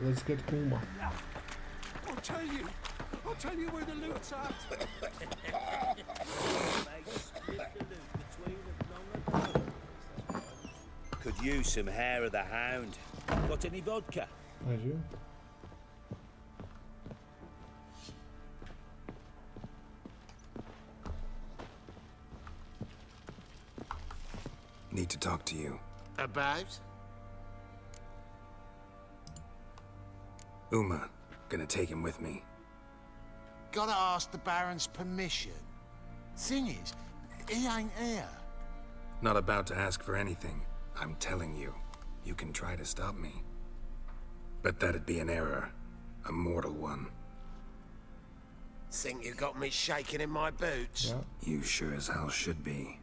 Let's get Uma. I'll tell you where the loot's at. Could use some hair of the hound. Got any vodka? I do. Need to talk to you. About? Uma, gonna take him with me. Gotta ask the Baron's permission. Thing is, he ain't here. Not about to ask for anything. I'm telling you, you can try to stop me. But that'd be an error. A mortal one. Think you got me shaking in my boots? Yeah. You sure as hell should be.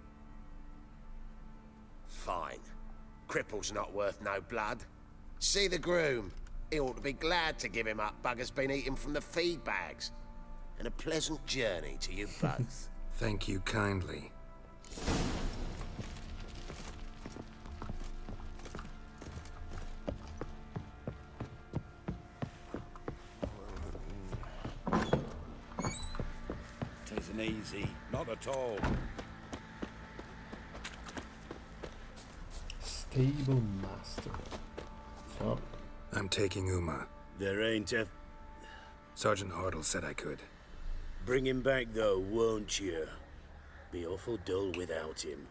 Fine. Cripple's not worth no blood. See the groom. He ought to be glad to give him up. Bugger's been eating from the feed bags. And a pleasant journey to you both. Thank you kindly. Tisn't easy. Not at all. Stable master. So, I'm taking Uma. There ain't a... Sergeant Hartle said I could. Bring him back, though, won't you? Be awful dull without him.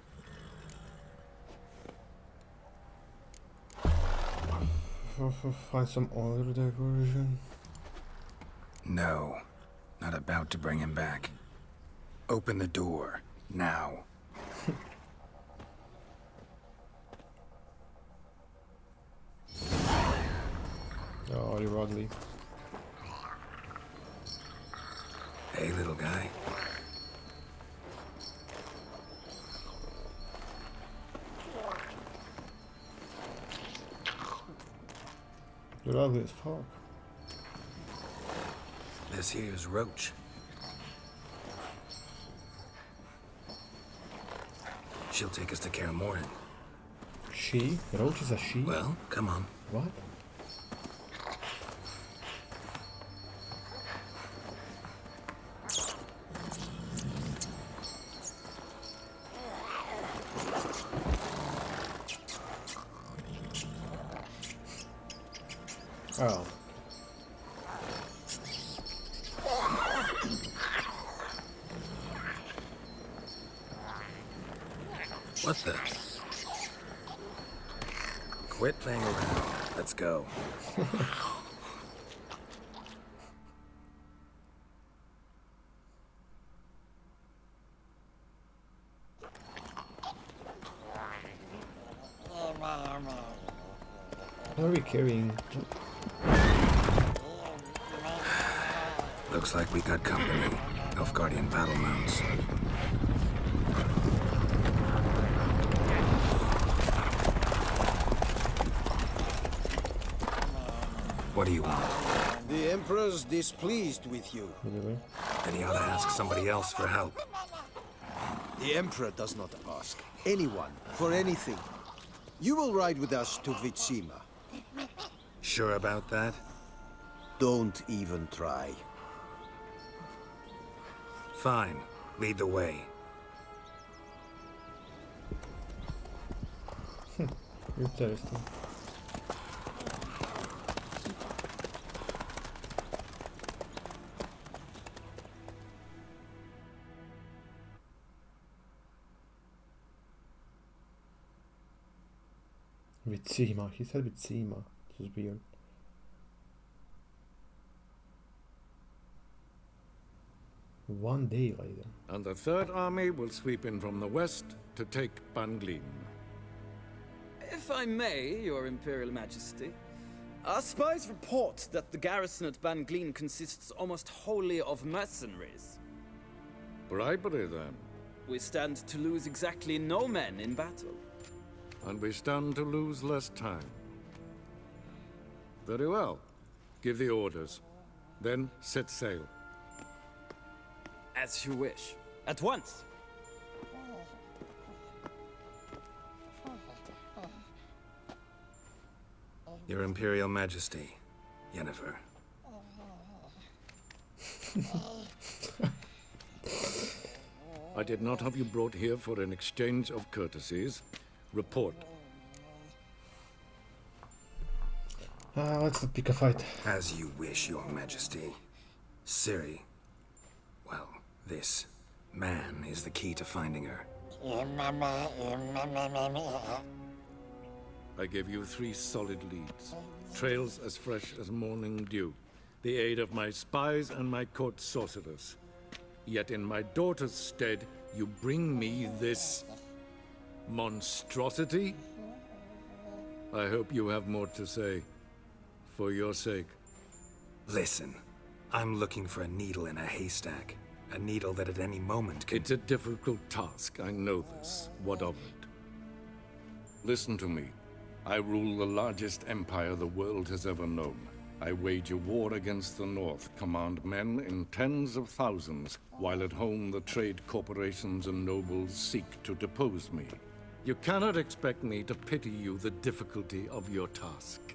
find some other diversion. No. Not about to bring him back. Open the door. Now. Oh, you're ugly. Hey, little guy. You're ugly as fuck. This here's Roach. She'll take us to Kaer Morhen. She? Roach is a she? Well, come on. What? Oh. What the? Quit playing around. Let's go. What are we carrying? Looks like we got company. Nilfgaardian battle mounts. What do you want? The Emperor's displeased with you. Really? Then he ought to ask somebody else for help. The Emperor does not ask anyone for anything. You will ride with us to Vitsima. Sure about that? Don't even try. Fine. Lead the way. Interesting. Vitsima. He said Vitsima. This is weird. One day later. And the Third Army will sweep in from the west to take Banglin. If I may, Your Imperial Majesty, our spies report that the garrison at Banglin consists almost wholly of mercenaries. Bribery, then. We stand to lose exactly no men in battle. And we stand to lose less time. Very well. Give the orders. Then set sail. As you wish. At once. Your Imperial Majesty, Yennefer. I did not have you brought here for an exchange of courtesies. Report. Let's not pick a fight. As you wish, Your Majesty. Ciri, well, this man is the key to finding her. I gave you 3 solid leads. Trails as fresh as morning dew. The aid of my spies and my court sorcerers. Yet in my daughter's stead, you bring me this monstrosity? I hope you have more to say. For your sake. Listen, I'm looking for a needle in a haystack. A needle that at any moment can... It's a difficult task, I know this. What of it? Listen to me. I rule the largest empire the world has ever known. I wage a war against the North, command men in tens of thousands, while at home the trade corporations and nobles seek to depose me. You cannot expect me to pity you the difficulty of your task.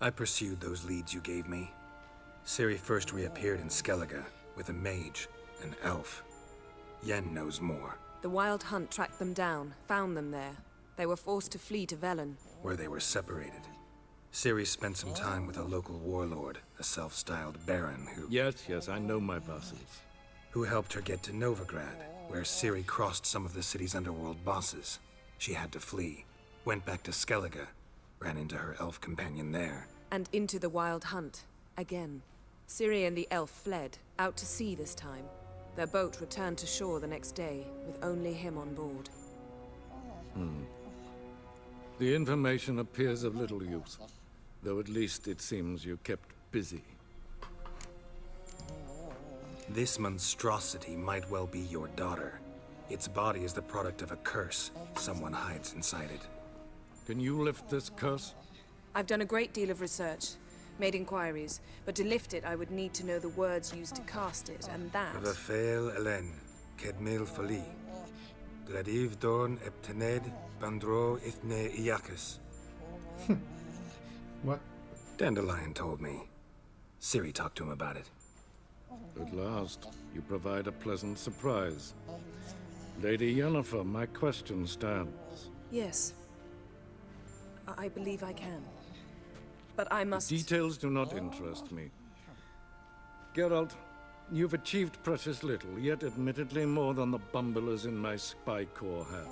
I pursued those leads you gave me. Ciri first reappeared in Skellige with a mage, an elf. Yen knows more, The Wild Hunt tracked them down, found them there. They were forced to flee to Velen. where they were separated. Ciri spent some time with a local warlord, a self-styled baron Yes, I know my vassals. who helped her get to Novigrad, where Ciri crossed some of the city's underworld bosses. She had to flee, went back to Skellige, ran into her elf companion there. And into the Wild Hunt. Again. Ciri and the elf fled, out to sea this time. Their boat returned to shore the next day, with only him on board. The information appears of little use, though at least it seems you kept busy. This monstrosity might well be your daughter. Its body is the product of a curse someone hides inside it. Can you lift this curse? I've done a great deal of research, made inquiries, but to lift it I would need to know the words used to cast it, and that... Vafael Elen, Kedmil Fali, Gladiv Dorn Eptened, Bandro Ithne Iacus. What? Dandelion told me. Ciri talked to him about it. At last, you provide a pleasant surprise. Lady Yennefer, my question stands. Yes. I believe I can. But I must... Details do not interest me. Geralt, you've achieved precious little, yet admittedly more than the bumblers in my spy corps have.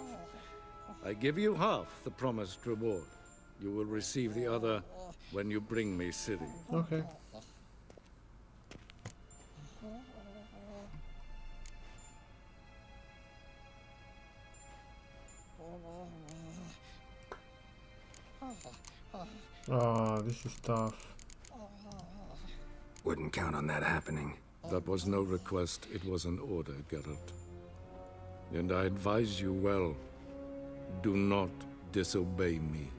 I give you half the promised reward. You will receive the other when you bring me Ciri. Okay. Oh, this is tough. Wouldn't count on that happening. That was no request, it was an order, Geralt. And I advise you well, do not disobey me.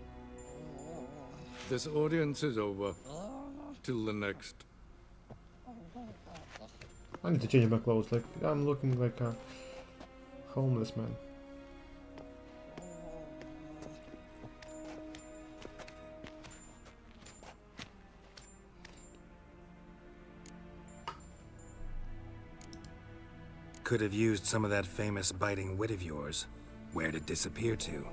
This audience is over. Till the next. I need to change my clothes. Like, I'm looking like a homeless man. Could have used some of that famous biting wit of yours. Where'd it disappear to?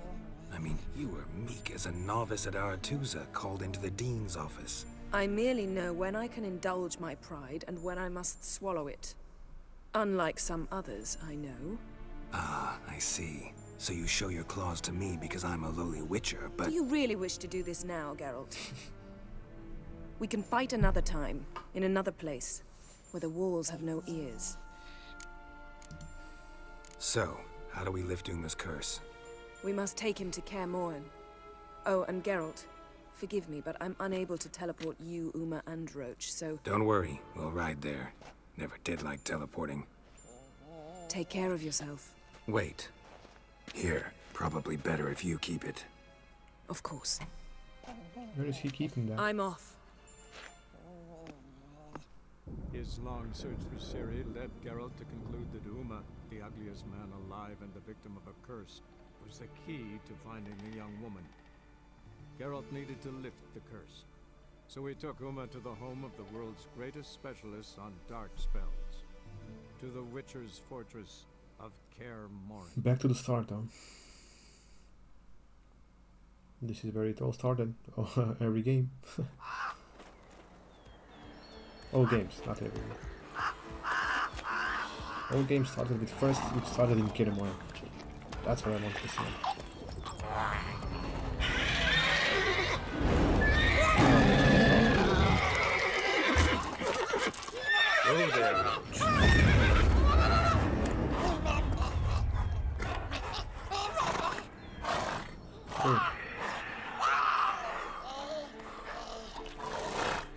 I mean, you were meek as a novice at Aretuza, called into the Dean's office. I merely know when I can indulge my pride and when I must swallow it. Unlike some others, I know. Ah, I see. So you show your claws to me because I'm a lowly witcher, but... Do you really wish to do this now, Geralt? We can fight another time, in another place, where the walls have no ears. So, how do we lift Uma's curse? We must take him to Kaer Morhen. Oh, and Geralt, forgive me, but I'm unable to teleport you, Uma, and Roach, so... Don't worry, we'll ride there. Never did like teleporting. Take care of yourself. Wait. Here, probably better if you keep it. Of course. Where is he keeping that? I'm off. His long search for Ciri led Geralt to conclude that Uma, the ugliest man alive and the victim of a curse, was was the key to finding the young woman. Geralt needed to lift the curse. So we took Uma to the home of the world's greatest specialists on dark spells. To the Witcher's fortress of Kaer Morhen. Back to the start though. This is where it all started. Every game. All games, not every game. All games started with first, it started in Kaer Morhen. That's what I wanted to see. Oh, there, Roach.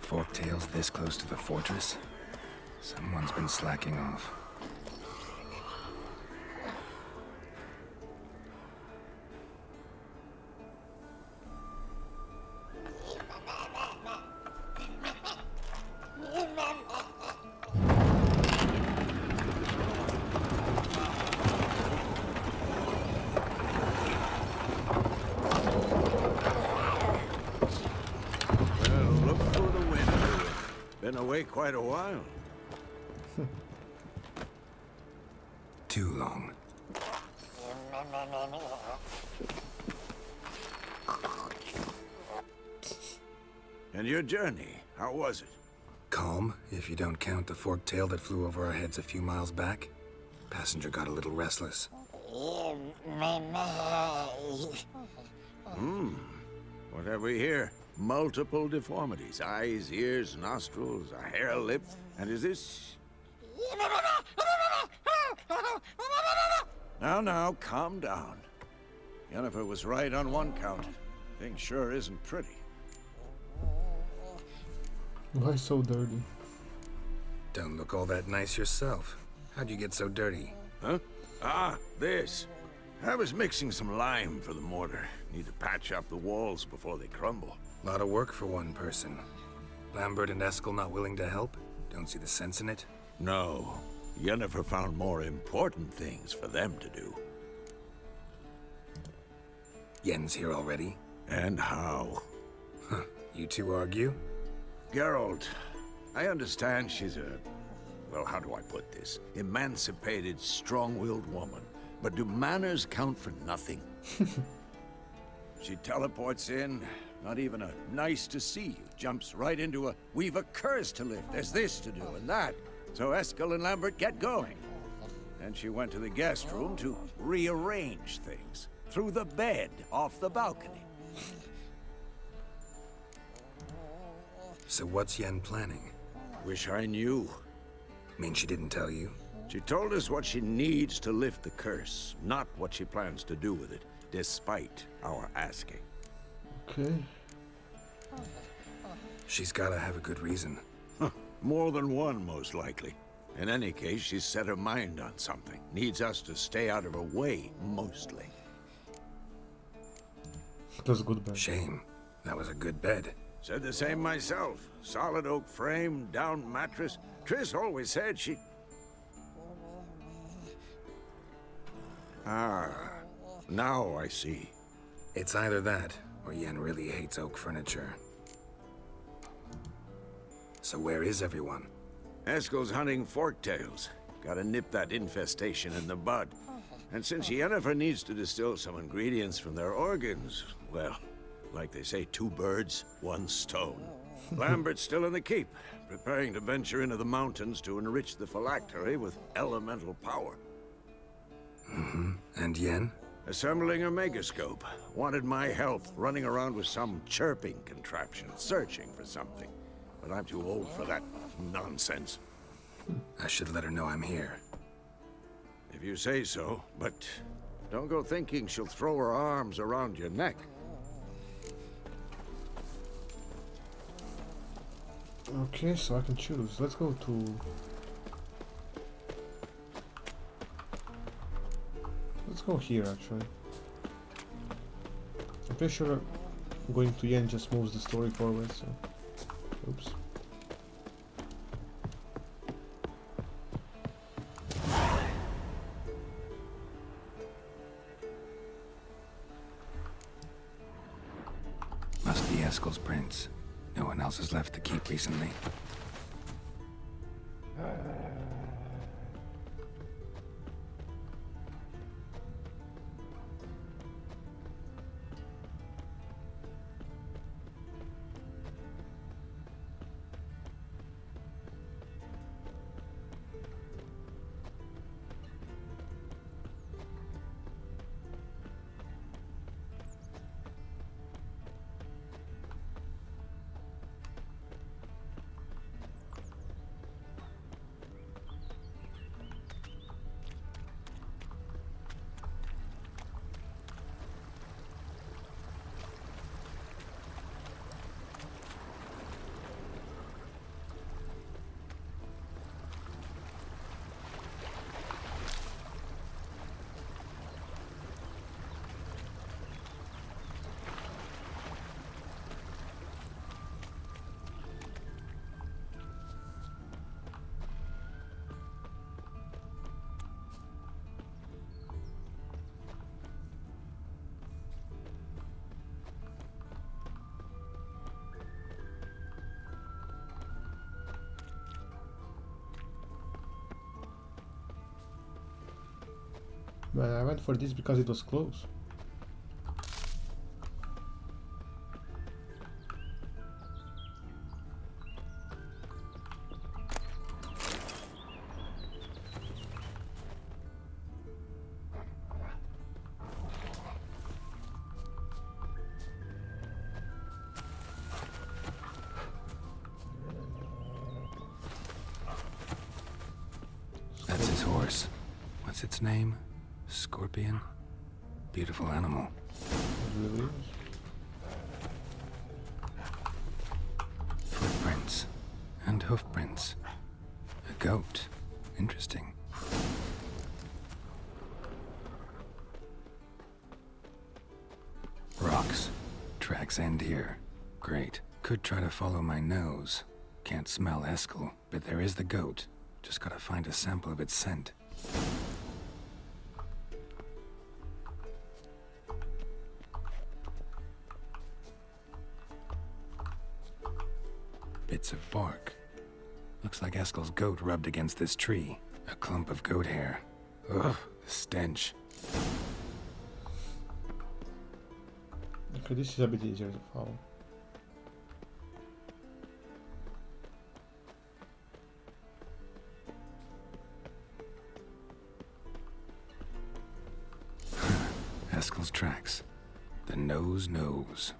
Forktail's this close to the fortress? Someone's been slacking off. Been away quite a while. Too long. And your journey, how was it? Calm, if you don't count the forktail that flew over our heads a few miles back. Passenger got a little restless. What have we here? Multiple deformities. Eyes, ears, nostrils, a hair lip. And is this... Now, calm down. Yennefer was right on one count. Thing sure isn't pretty. Why so dirty? Don't look all that nice yourself. How'd you get so dirty? Huh? Ah, this. I was mixing some lime for the mortar. Need to patch up the walls before they crumble. Lot of work for one person. Lambert and Eskel not willing to help? Don't see the sense in it? No. Yennefer found more important things for them to do. Yen's here already? And how? Huh. You two argue? Geralt, I understand she's a... well, how do I put this? Emancipated, strong-willed woman. But do manners count for nothing? She teleports in, not even a nice to see you. Jumps right into a, we've a curse to lift, there's this to do and that. So Eskel and Lambert get going. And she went to the guest room to rearrange things. Through the bed, off the balcony. So what's Yen planning? Wish I knew. Mean she didn't tell you? She told us what she needs to lift the curse, not what she plans to do with it, despite our asking. Okay. She's gotta have a good reason. More than one, most likely. In any case, she's set her mind on something. Needs us to stay out of her way, mostly. It was a good bed. Shame. That was a good bed. Said the same myself. Solid oak frame, down mattress. Triss always said she... Ah, now I see. It's either that, or Yen really hates oak furniture. So where is everyone? Eskel's hunting forktails. Gotta nip that infestation in the bud. And since Yennefer needs to distill some ingredients from their organs, well, like they say, 2 birds, 1 stone. Lambert's still in the keep, preparing to venture into the mountains to enrich the phylactery with elemental power. And Yen? Assembling a megascope. Wanted my help, running around with some chirping contraption, searching for something. But I'm too old for that nonsense. I should let her know I'm here. If you say so, but don't go thinking she'll throw her arms around your neck. Okay, so I can choose. Let's go to... let's go here, actually. I'm pretty sure going to Yen just moves the story forward, so... oops. Eskel's prints. No one else has left the keep recently. But I went for this because it was close. That's his horse. What's its name? Scorpion? Beautiful animal. It really is. Footprints. And hoofprints. A goat. Interesting. Rocks. Tracks end here. Great. Could try to follow my nose. Can't smell Eskel, but there is the goat. Just gotta find a sample of its scent. Bits of bark. Looks like Eskel's goat rubbed against this tree. A clump of goat hair. Ugh, the stench. Okay, this is a bit easier to follow. Eskel's tracks. The nose knows.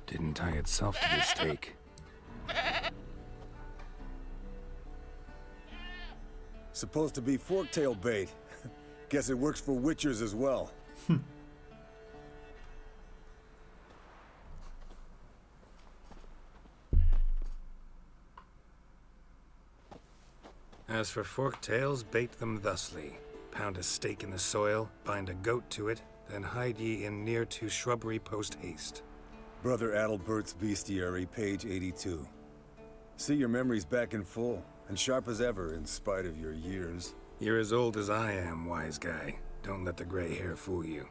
Didn't tie itself to the stake. Supposed to be Forktail bait. Guess it works for witchers as well. As for Forktails, bait them thusly. Pound a stake in the soil, bind a goat to it, then hide ye in near to shrubbery post haste. Brother Adalbert's Bestiary, page 82. See, your memory's back in full, and sharp as ever in spite of your years. You're as old as I am, wise guy. Don't let the gray hair fool you.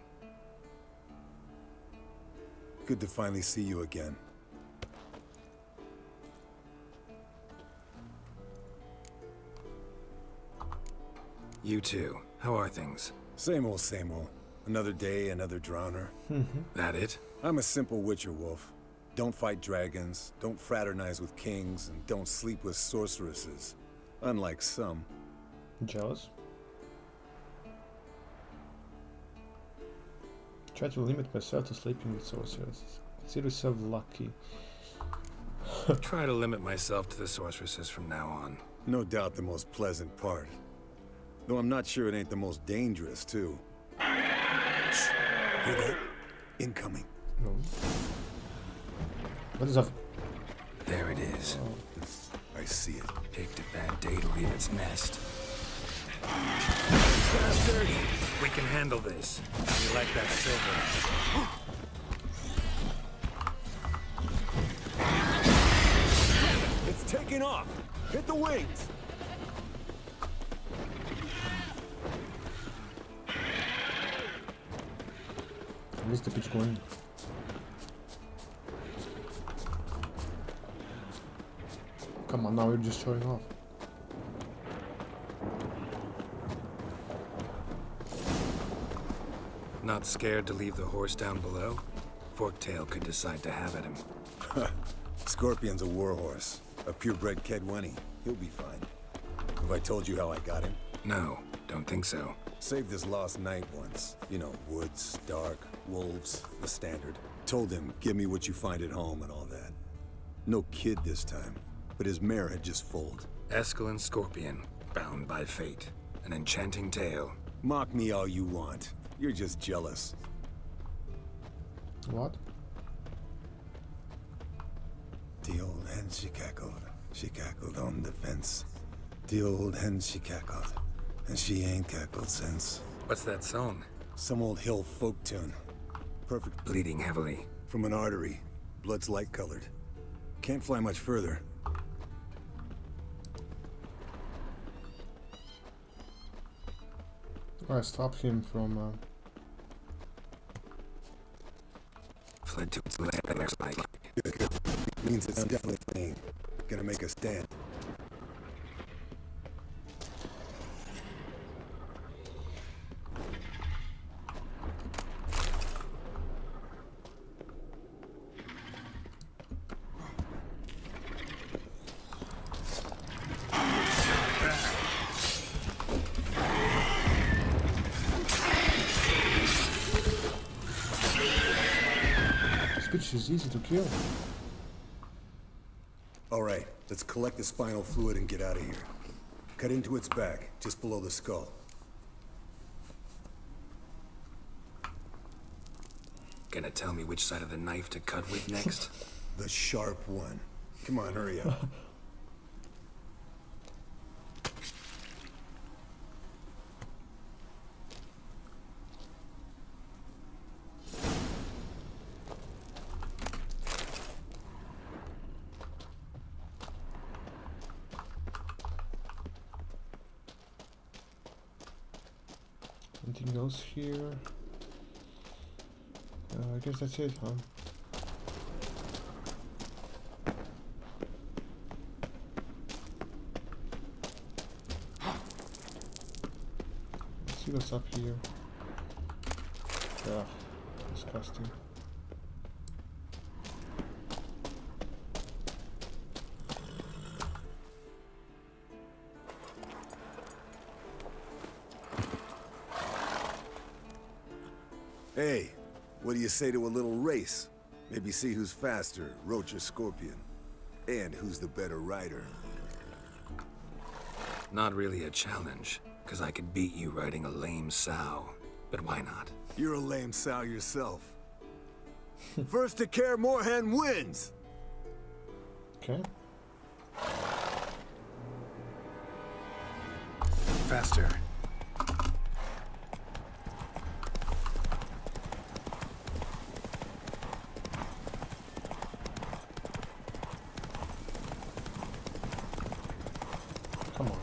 Good to finally see you again. You too. How are things? Same old, same old. Another day, another drowner. That it? I'm a simple witcher wolf. Don't fight dragons, don't fraternize with kings, and don't sleep with sorceresses. Unlike some. Jealous? Try to limit myself to sleeping with sorcerers. Consider yourself lucky. Try to limit myself to the sorceresses from now on. No doubt the most pleasant part. Though I'm not sure it ain't the most dangerous, too. Shh. Hear that? Incoming. No. What is up? There it is. I see it. Picked a bad day to leave its nest. Bastard! We can handle this. You like that silver? It's taking off! Hit the wings! Where's the bitch going? Come on, now you're just showing off. Not scared to leave the horse down below? Forktail could decide to have at him. Scorpion's a warhorse. A purebred Kedwenny. He'll be fine. Have I told you how I got him? No, don't think so. Saved his lost knight once. You know, woods, dark, wolves, the standard. Told him, give me what you find at home and all that. No kid this time, but his mare had just foaled. Eskel Scorpion, bound by fate. An enchanting tale. Mock me all you want. You're just jealous. What? The old hen, she cackled. She cackled on the fence. The old hen, she cackled. And she ain't cackled since. What's that song? Some old hill folk tune. Perfect. Bleeding heavily. From an artery. Blood's light-colored. Can't fly much further. I stopped him from... Fled to its lair like. Good. Means it's definitely fleeing. Gonna make a stand. This bitch is easy to kill. Alright, let's collect the spinal fluid and get out of here. Cut into its back, just below the skull. Gonna tell me which side of the knife to cut with next? The sharp one. Come on, hurry up. Anything else here? I guess that's it, huh? Let's see what's up here. Ugh, disgusting. Hey, what do you say to a little race? Maybe see who's faster, Roach or Scorpion. And who's the better rider. Not really a challenge, because I could beat you riding a lame sow. But why not? You're a lame sow yourself. First to care Moorhen wins! Okay. Faster. Come on.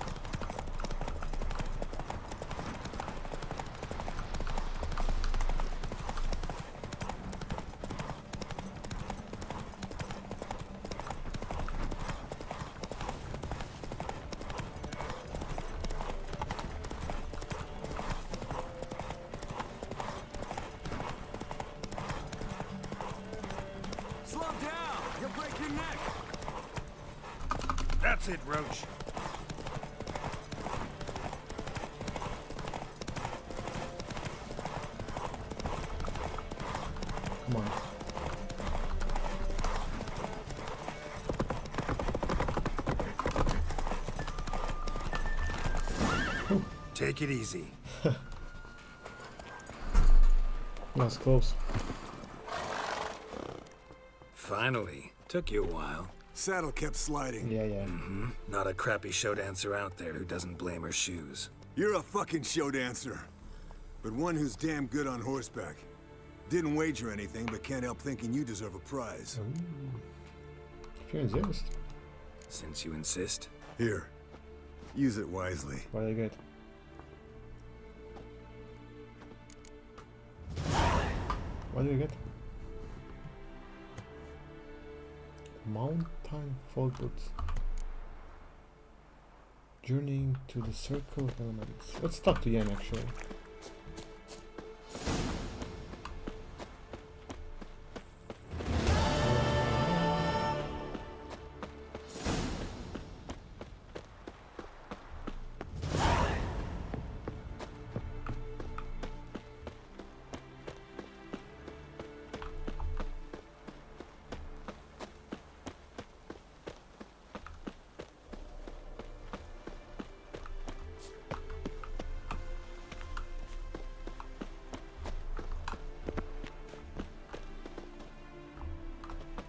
Slow down! You'll break your neck! That's it, Roach. Come on. Take it easy. That's close. Finally. Took you a while. Saddle kept sliding. Yeah. Not a crappy show dancer out there who doesn't blame her shoes. You're a fucking show dancer. But one who's damn good on horseback. Didn't wager anything, but can't help thinking you deserve a prize. If you insist. Since you insist. Here. Use it wisely. What do I get? What do you get? Mountain folk boots. Journeying to the circle of elements. Let's talk to Yen actually.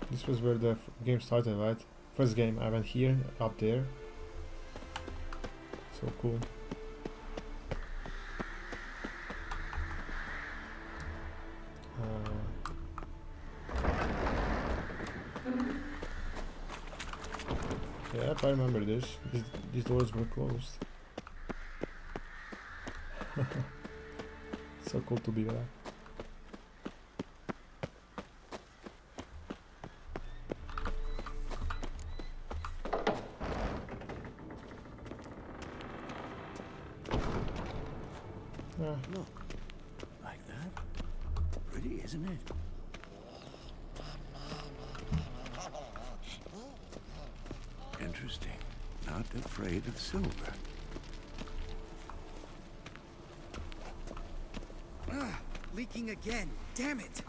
This was where the game started, right? First game, I went here, up there. So cool. Yep, I remember this. These doors were closed. So cool to be back. Look, like that. Pretty, isn't it? Interesting. Not afraid of silver. Leaking again. Damn it.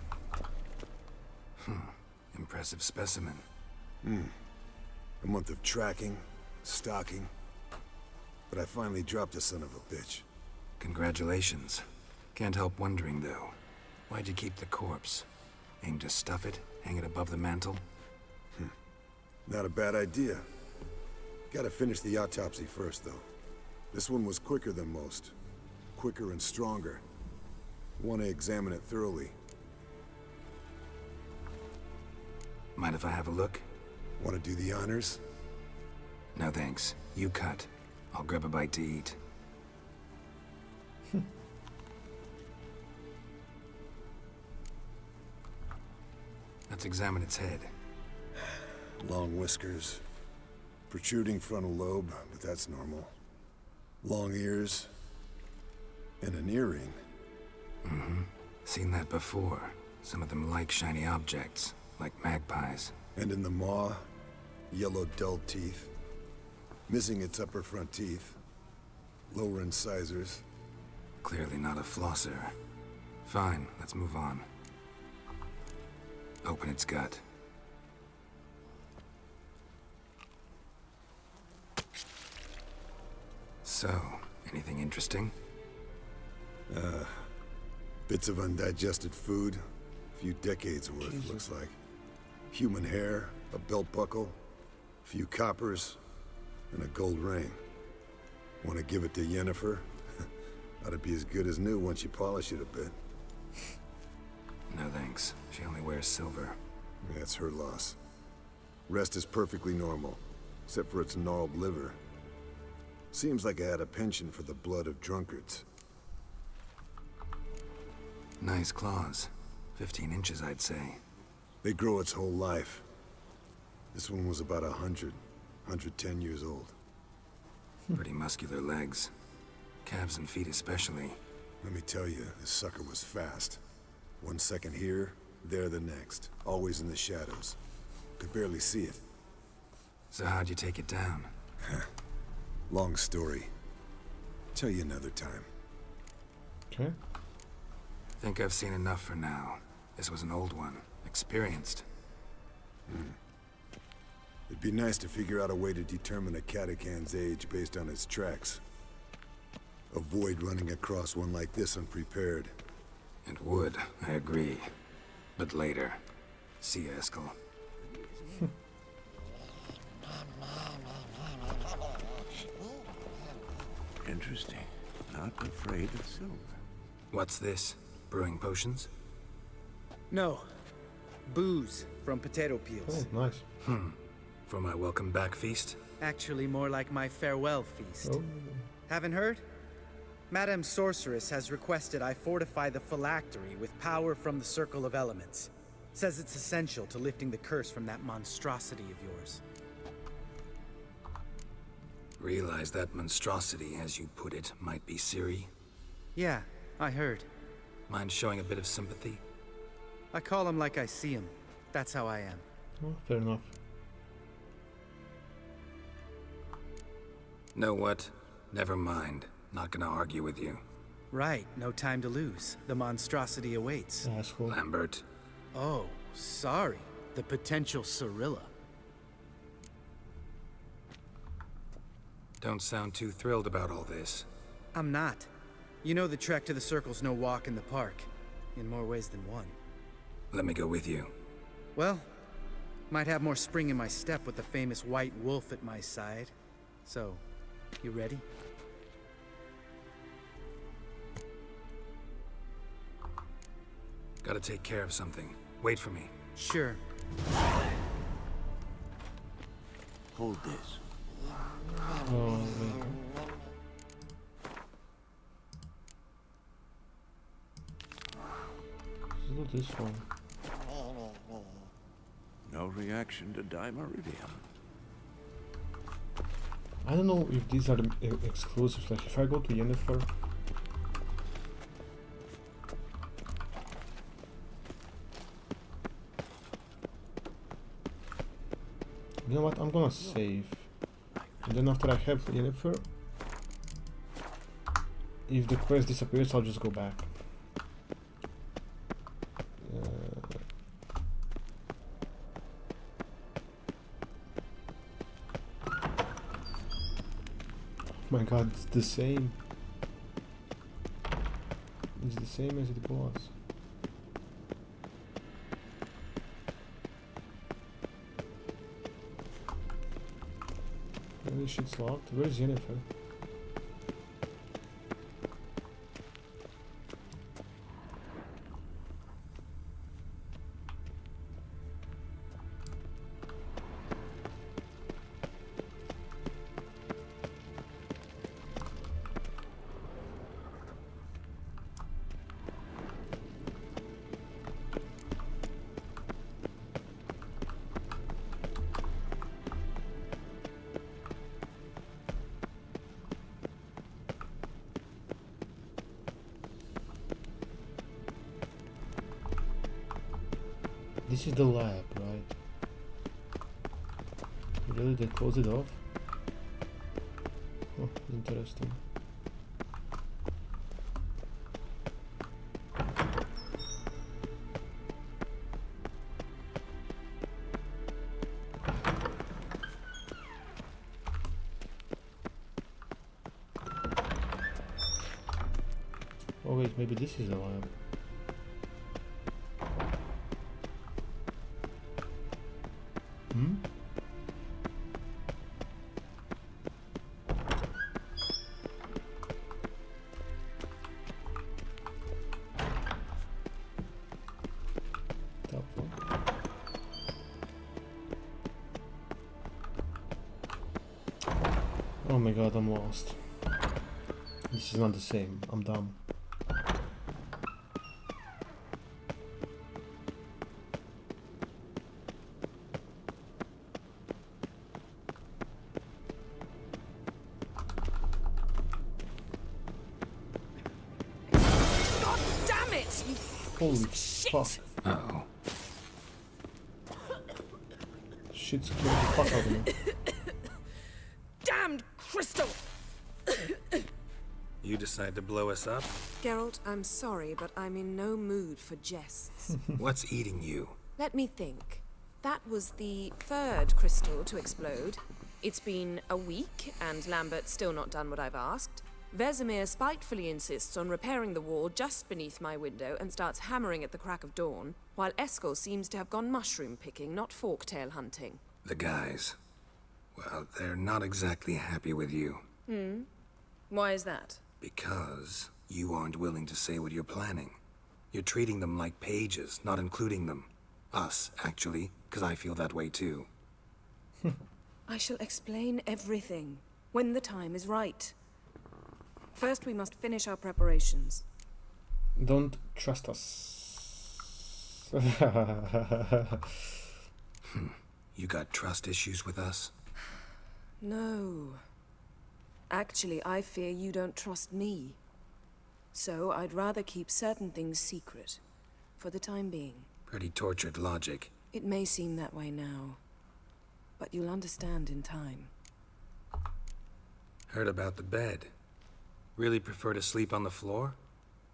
Impressive specimen. A month of tracking, stalking. But I finally dropped the son of a bitch. Congratulations. Can't help wondering, though. Why'd you keep the corpse? Aim to stuff it? Hang it above the mantle? Not a bad idea. Gotta finish the autopsy first, though. This one was quicker than most. Quicker and stronger. Want to examine it thoroughly. Mind if I have a look? Want to do the honors? No thanks. You cut. I'll grab a bite to eat. Let's examine its head. Long whiskers. Protruding frontal lobe, but that's normal. Long ears. And an earring. Seen that before. Some of them like shiny objects, like magpies. And in the maw, yellow dull teeth. Missing its upper front teeth. Lower incisors. Clearly not a flosser. Fine, let's move on. Open its gut. So, anything interesting? Bits of undigested food. A few decades worth, looks like. Human hair, a belt buckle, a few coppers, and a gold ring. Want to give it to Yennefer? Ought to be as good as new once you polish it a bit. No thanks. She only wears silver. That's her loss. Rest is perfectly normal, except for its gnarled liver. Seems like I had a penchant for the blood of drunkards. Nice claws. 15 inches, I'd say. They grow its whole life. This one was about 110 years old. Pretty muscular legs. Calves and feet especially. Let me tell you, this sucker was fast. 1 second here, there the next. Always in the shadows. Could barely see it. So how'd you take it down? Long story. Tell you another time. Okay. Think I've seen enough for now. This was an old one. Experienced. It'd be nice to figure out a way to determine a catacan's age based on its tracks. Avoid running across one like this unprepared. It would, I agree. But later. See you, Eskel. Interesting. Not afraid of silver. What's this? Brewing potions? No. Booze from potato peels. Oh, nice. For my welcome back feast? Actually, more like my farewell feast. Oh. Haven't heard? Madame Sorceress has requested I fortify the phylactery with power from the Circle of Elements. Says it's essential to lifting the curse from that monstrosity of yours. Realize that monstrosity, as you put it, might be Ciri? Yeah, I heard. Mind showing a bit of sympathy? I call him like I see him. That's how I am. Oh, fair enough. Know what? Never mind. Not gonna argue with you. Right, no time to lose. The monstrosity awaits. Asshole. Lambert. Oh, sorry. The potential Cirilla. Don't sound too thrilled about all this. I'm not. You know the trek to the Circle's no walk in the park. In more ways than one. Let me go with you. Well, might have more spring in my step with the famous white wolf at my side. So, you ready? Gotta take care of something. Wait for me. Sure. Hold this. Oh, wait. Let's do this one. No reaction to Dimeridium. I don't know if these are the exclusives. Like, if I go to Yennefer, you know what? I'm gonna save, and then after I have Yennefer, if the quest disappears, I'll just go back. My god, it's the same. It's the same as it was. Maybe shit's locked. Where's Yennefer? This is the lab, right? Really, they close it off? Oh, interesting. Oh wait, maybe this is the lab. Hmm? Top one. Oh my god, I'm lost. This is not the same. I'm dumb. Holy fuck. Uh-oh. Shit scared the fuck out of me. Damned crystal! You decide to blow us up? Geralt, I'm sorry, but I'm in no mood for jests. What's eating you? Let me think. That was the third crystal to explode. It's been a week, and Lambert's still not done what I've asked. Vesemir spitefully insists on repairing the wall just beneath my window and starts hammering at the crack of dawn, while Eskel seems to have gone mushroom picking, not forktail hunting. The guys. Well, they're not exactly happy with you. Why is that? Because you aren't willing to say what you're planning. You're treating them like pages, not including them. Us, actually, because I feel that way too. I shall explain everything, when the time is right. First, we must finish our preparations. Don't trust us. You got trust issues with us? No. Actually, I fear you don't trust me. So, I'd rather keep certain things secret. For the time being. Pretty tortured logic. It may seem that way now. But you'll understand in time. Heard about the bed. Really prefer to sleep on the floor?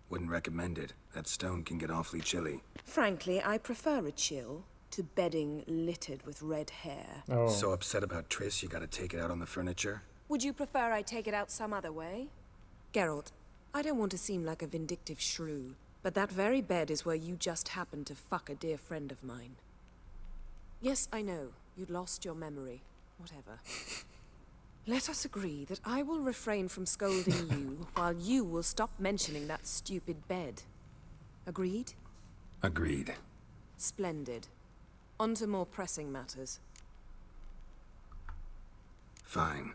Wouldn't recommend it. That stone can get awfully chilly. Frankly, I prefer a chill to bedding littered with red hair. Oh. So upset about Triss, you gotta take it out on the furniture? Would you prefer I take it out some other way? Geralt, I don't want to seem like a vindictive shrew, but that very bed is where you just happened to fuck a dear friend of mine. Yes, I know. You'd lost your memory. Whatever. Let us agree that I will refrain from scolding you, while you will stop mentioning that stupid bed. Agreed? Agreed. Splendid. On to more pressing matters. Fine.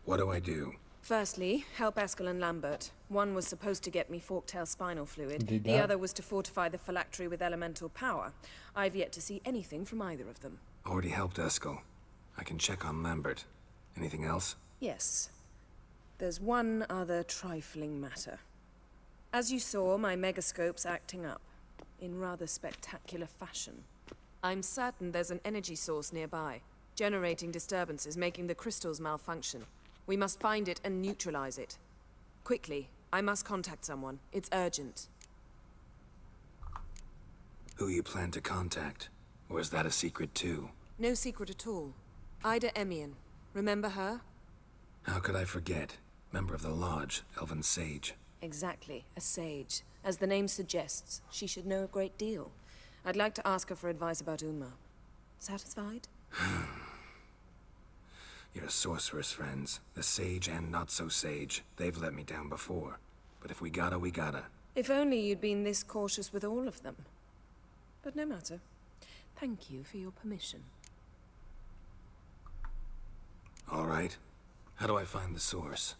What do I do? Firstly, help Eskel and Lambert. One was supposed to get me Forktail spinal fluid. Did The that? other was to fortify the phylactery with elemental power. I've yet to see anything from either of them. Already helped Eskel. I can check on Lambert. Anything else? Yes. There's one other trifling matter. As you saw, my megascope's acting up. In rather spectacular fashion. I'm certain there's an energy source nearby, generating disturbances, making the crystals malfunction. We must find it and neutralize it. Quickly, I must contact someone. It's urgent. Who you plan to contact? Or is that a secret too? No secret at all. Ida Emian. Remember her? How could I forget? Member of the Lodge, Elven Sage. Exactly, a sage. As the name suggests, she should know a great deal. I'd like to ask her for advice about Uma. Satisfied? Your sorceress friends, the sage and not-so-sage, they've let me down before. But if we gotta, we gotta. If only you'd been this cautious with all of them. But no matter. Thank you for your permission. All right. How do I find the source?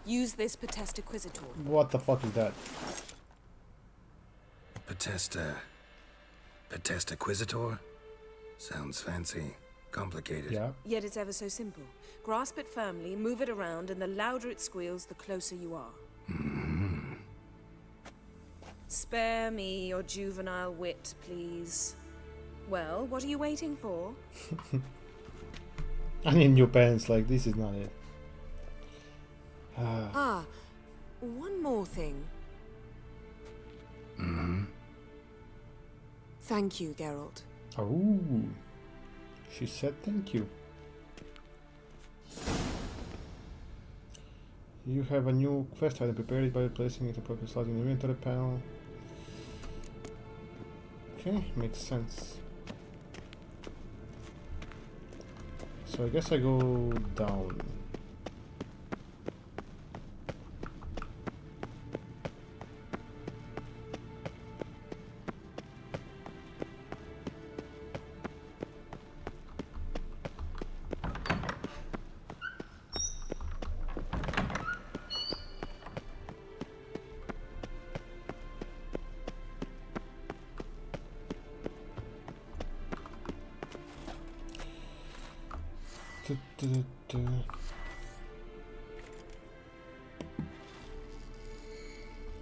Use this Potestaquisitor. What the fuck is that? Potestaquisitor? Sounds fancy. Complicated. Yeah. Yet it's ever so simple. Grasp it firmly, move it around, and the louder it squeals, the closer you are. Mm-hmm. Spare me your juvenile wit, please. Well, what are you waiting for? I need new pants, like, this is not it. One more thing. Mm-hmm. Thank you, Geralt. Oh, she said thank you. You have a new quest item. Prepare it by placing it appropriate slot in the inventory panel. Okay, makes sense. So I guess I go down.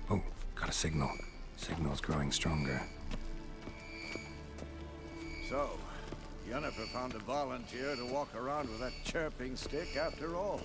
Oh, got a signal. Signal's growing stronger. So, Yennefer found a volunteer to walk around with that chirping stick after all.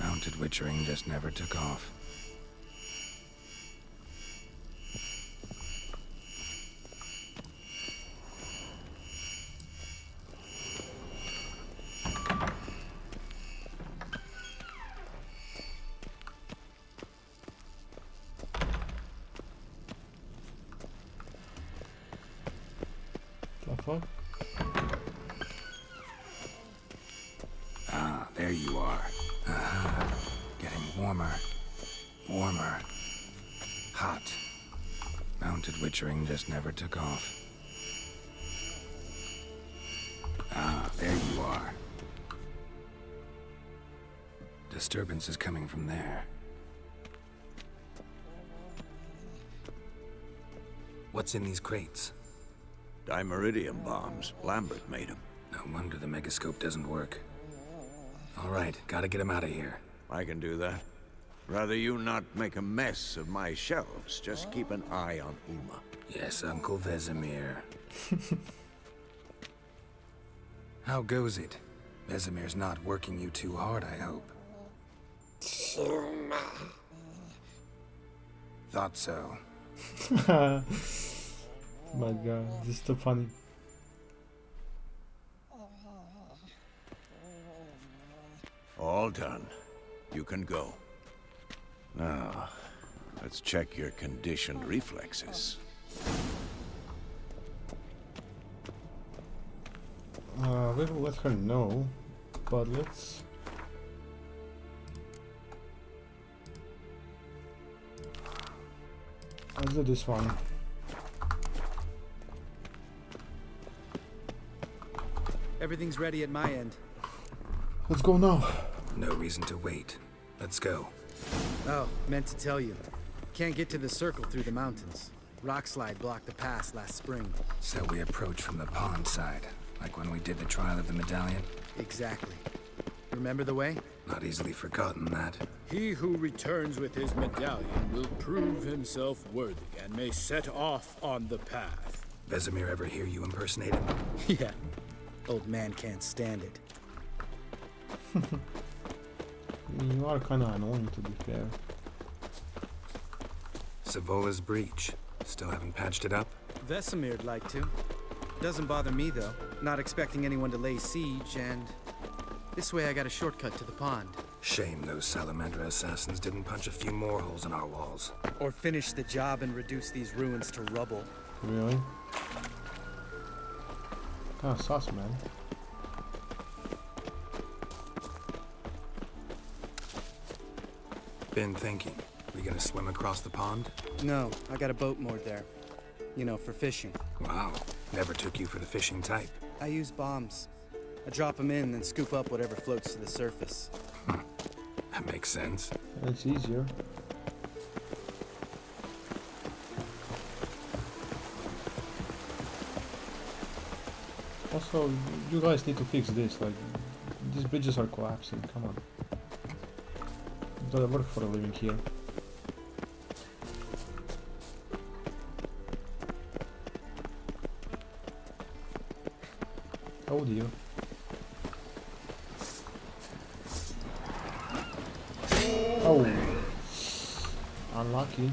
Mounted witchering just never took off. fuck? Ah, there you are. Getting warmer. Warmer. Hot. Mounted witchering just never took off. Ah, there you are. Disturbance is coming from there. What's in these crates? Dimeridium bombs. Lambert made them. No wonder the megascope doesn't work. All right, gotta get him out of here. I can do that. Rather you not make a mess of my shelves. Just keep an eye on Uma. Yes, Uncle Vesemir. How goes it? Vesemir's not working you too hard, I hope. Thought so. My god, this is too funny. All done. You can go. Now, let's check your conditioned reflexes. We will let her know, but let's do this one. Everything's ready at my end. Let's go now. No reason to wait. Let's go. Oh, meant to tell you. Can't get to the circle through the mountains. Rockslide blocked the pass last spring. So we approach from the pond side, like when we did the trial of the medallion? Exactly. Remember the way? Not easily forgotten, that. He who returns with his medallion will prove himself worthy and may set off on the path. Vesemir ever hear you impersonate him? Yeah. Old man can't stand it. You are kinda annoying, to be fair. Savola's breach. Still haven't patched it up? Vesemir'd like to. Doesn't bother me, though. Not expecting anyone to lay siege, and... this way I got a shortcut to the pond. Shame those Salamandra assassins didn't punch a few more holes in our walls. Or finish the job and reduce these ruins to rubble. Really? Kinda sus, man. Been thinking. We gonna swim across the pond? No, I got a boat moored there. You know, for fishing. Wow. Never took you for the fishing type. I use bombs. I drop them in, then scoop up whatever floats to the surface. That makes sense. It's easier. Also, you guys need to fix this. Like, these bridges are collapsing. Come on. Doesn't work for a living here. Oh dear. Oh. Unlucky.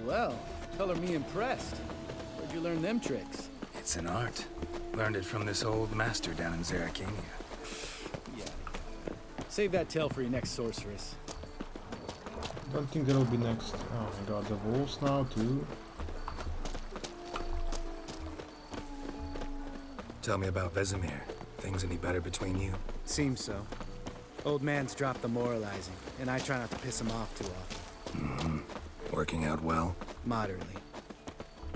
Well, color me impressed. Where'd you learn them tricks? It's an art. Learned it from this old master down in Zeracania. Yeah. Save that tale for your next sorceress. Don't think that'll be next. Oh my god, the wolves now too. Tell me about Vesemir. things any better between you? Seems so. Old man's dropped the moralizing, and I try not to piss him off too often. Working out well? Moderately.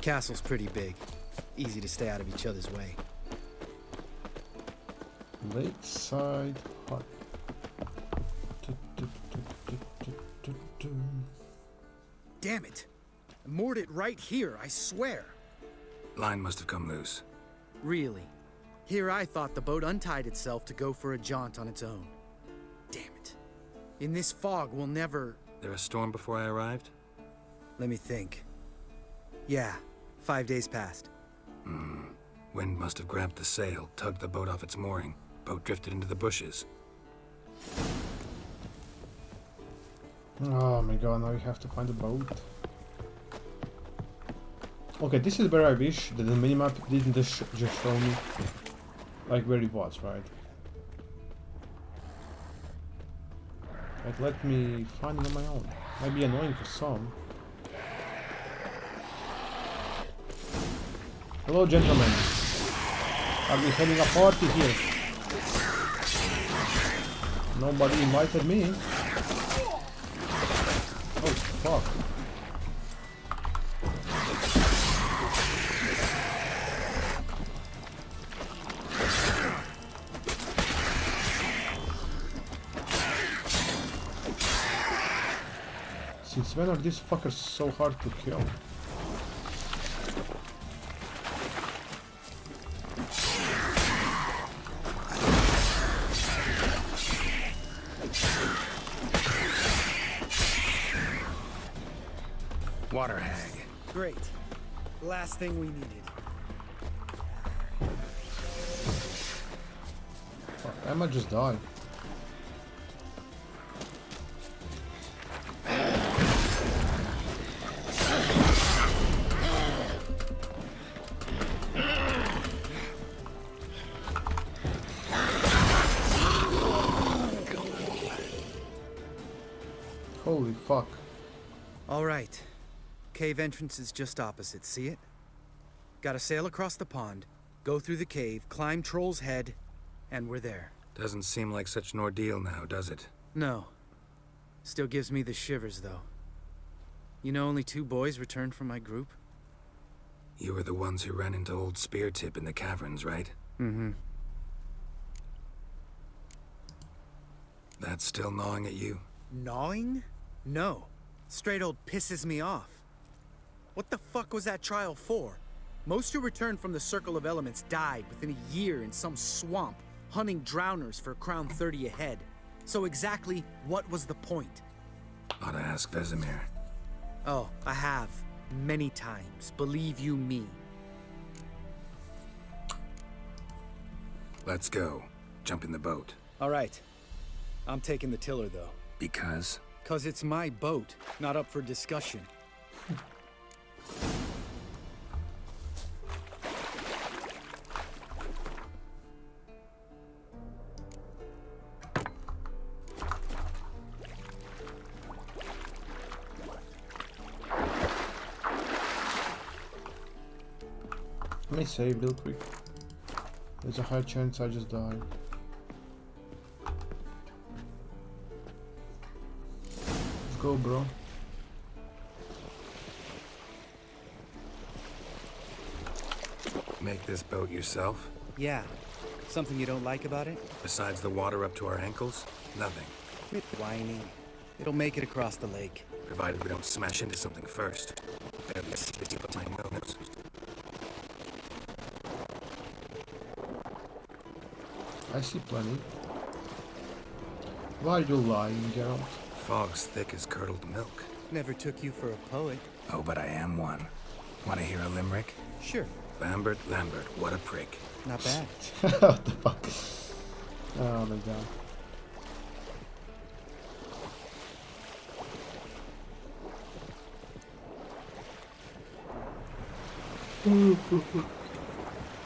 Castle's pretty big. Easy to stay out of each other's way. Lakeside hut. Damn it! I moored it right here, I swear. Line must have come loose. Really? Here I thought the boat untied itself to go for a jaunt on its own. Damn it. In this fog, we'll never... There a storm before I arrived? Let me think. Yeah, 5 days passed. Wind must have grabbed the sail, tugged the boat off its mooring. Boat drifted into the bushes. Oh my god, now you have to find a boat. Okay, this is where I wish that the minimap didn't just show me like where it was, right? Like, let me find it on my own. Might be annoying for some. Hello, gentlemen. Are we having a party here? Nobody invited me. Oh, fuck. Since when are these fuckers so hard to kill? Water hag. Great. Last thing we needed. Fuck, I might just die. Holy fuck. All right. Cave entrance is just opposite, see it? Gotta sail across the pond, go through the cave, climb Troll's Head, and we're there. Doesn't seem like such an ordeal now, does it? No. Still gives me the shivers, though. You know only 2 boys returned from my group? You were the ones who ran into old Speartip in the caverns, right? Mm-hmm. That's still gnawing at you? Gnawing? No. Straight old pisses me off. What the fuck was that trial for? Most who returned from the Circle of Elements died within a year in some swamp, hunting drowners for Crown 30 a head. So exactly what was the point? Ought to ask Vesemir. Oh, I have. Many times. Believe you me. Let's go. Jump in the boat. All right. I'm taking the tiller, though. Because? 'Cause it's my boat, not up for discussion. Let me save real quick. There's a high chance I just died. Let's go, bro. Make this boat yourself? Yeah. Something you don't like about it? Besides the water up to our ankles? Nothing. Quit whining. It'll make it across the lake. Provided we don't smash into something first. Barely see the tip of my nose. I see plenty. Why are you lying, Geralt? Fog's thick as curdled milk. Never took you for a poet. Oh, but I am one. Want to hear a limerick? Sure. Lambert, what a prick. Not bad. What the fuck? Oh my god.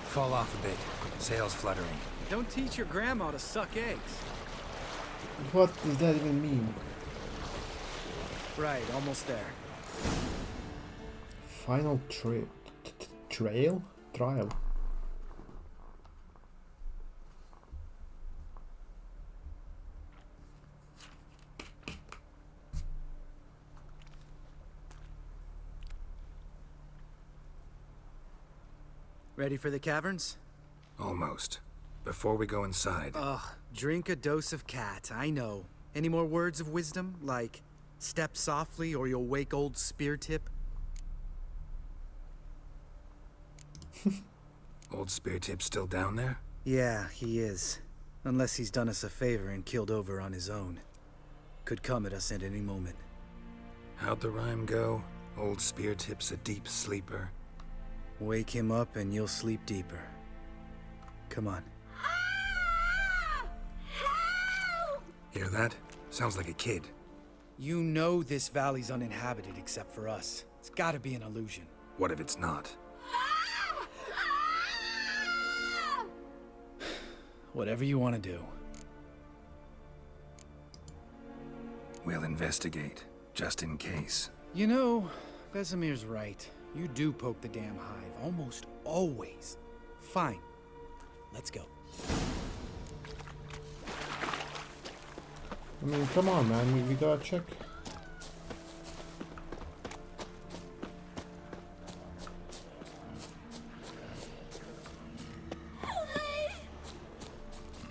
Fall off a bit. Sails fluttering. Don't teach your grandma to suck eggs. What does that even mean? Right, almost there. Final trail? Trial? Ready for the caverns? Almost. Before we go inside... Ugh, drink a dose of cat, I know. Any more words of wisdom? Like, step softly or you'll wake old Speartip? Old Speartip's still down there? Yeah, he is. Unless he's done us a favor and killed over on his own. Could come at us at any moment. How'd the rhyme go? Old Speartip's a deep sleeper. Wake him up and you'll sleep deeper. Come on. Hear that? Sounds like a kid. You know this valley's uninhabited except for us. It's gotta be an illusion. What if it's not? Whatever you want to do. We'll investigate, just in case. You know, Vesemir's right. You do poke the damn hive, almost always. Fine. Let's go. I mean, come on, man. We gotta check.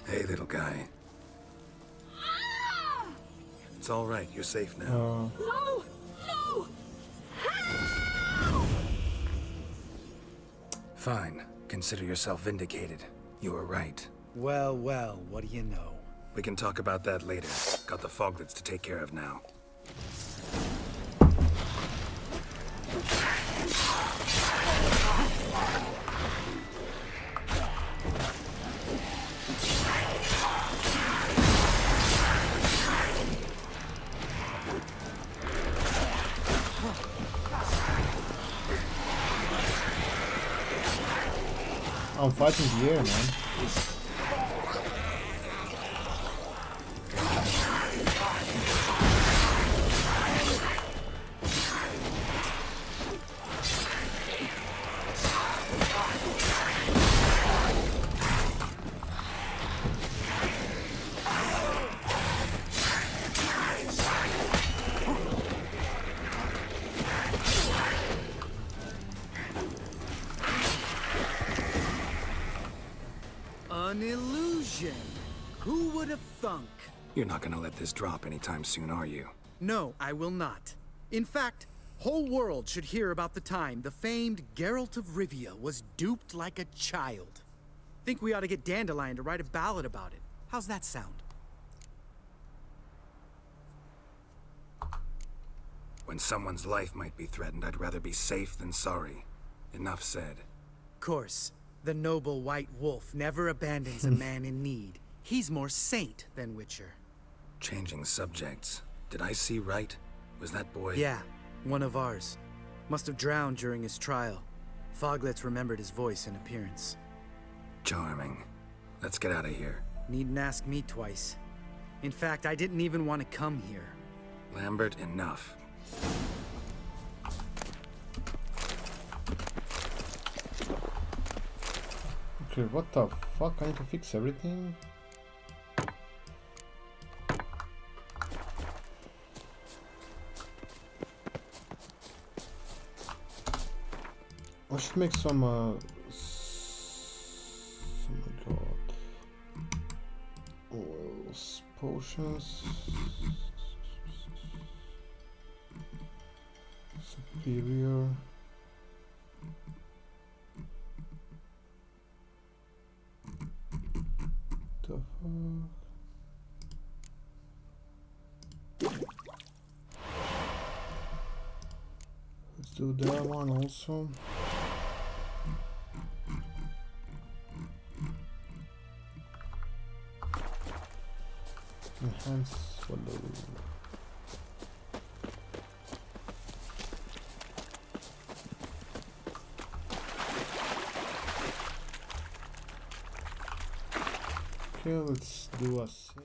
Hey, little guy. It's all right. You're safe now. No! No! Fine. Consider yourself vindicated. You were right. Well, well, what do you know? We can talk about that later. Got the foglets to take care of now. I'm fighting the air, man. An illusion. Who would have thunk? You're not gonna let this drop anytime soon, are you? No, I will not. In fact, whole world should hear about the time the famed Geralt of Rivia was duped like a child. Think we ought to get Dandelion to write a ballad about it. How's that sound? When someone's life might be threatened, I'd rather be safe than sorry. Enough said. Course, the noble white wolf never abandons a man in need. He's more saint than Witcher. Changing subjects. Did I see right? Was that boy... Yeah, one of ours. Must have drowned during his trial. Foglets remembered his voice and appearance. Charming. Let's get out of here. Needn't ask me twice. In fact, I didn't even want to come here. Lambert, enough. Okay, what the fuck? I need to fix everything? I should make some, oh my god. Oils, potions. Superior. The fuck? Let's do that one also. Enhance swallow. Okay, let's do a save.